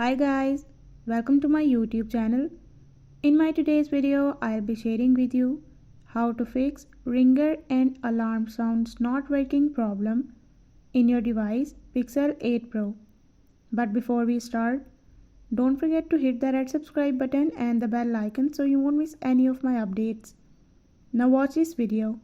Hi guys, welcome to my YouTube channel. In my today's video, I'll be sharing with you how to fix ringer and alarm sounds not working problem in your device Pixel 8 Pro. But before we start, don't forget to hit the red subscribe button and the bell icon so you won't miss any of my updates. Now watch this video.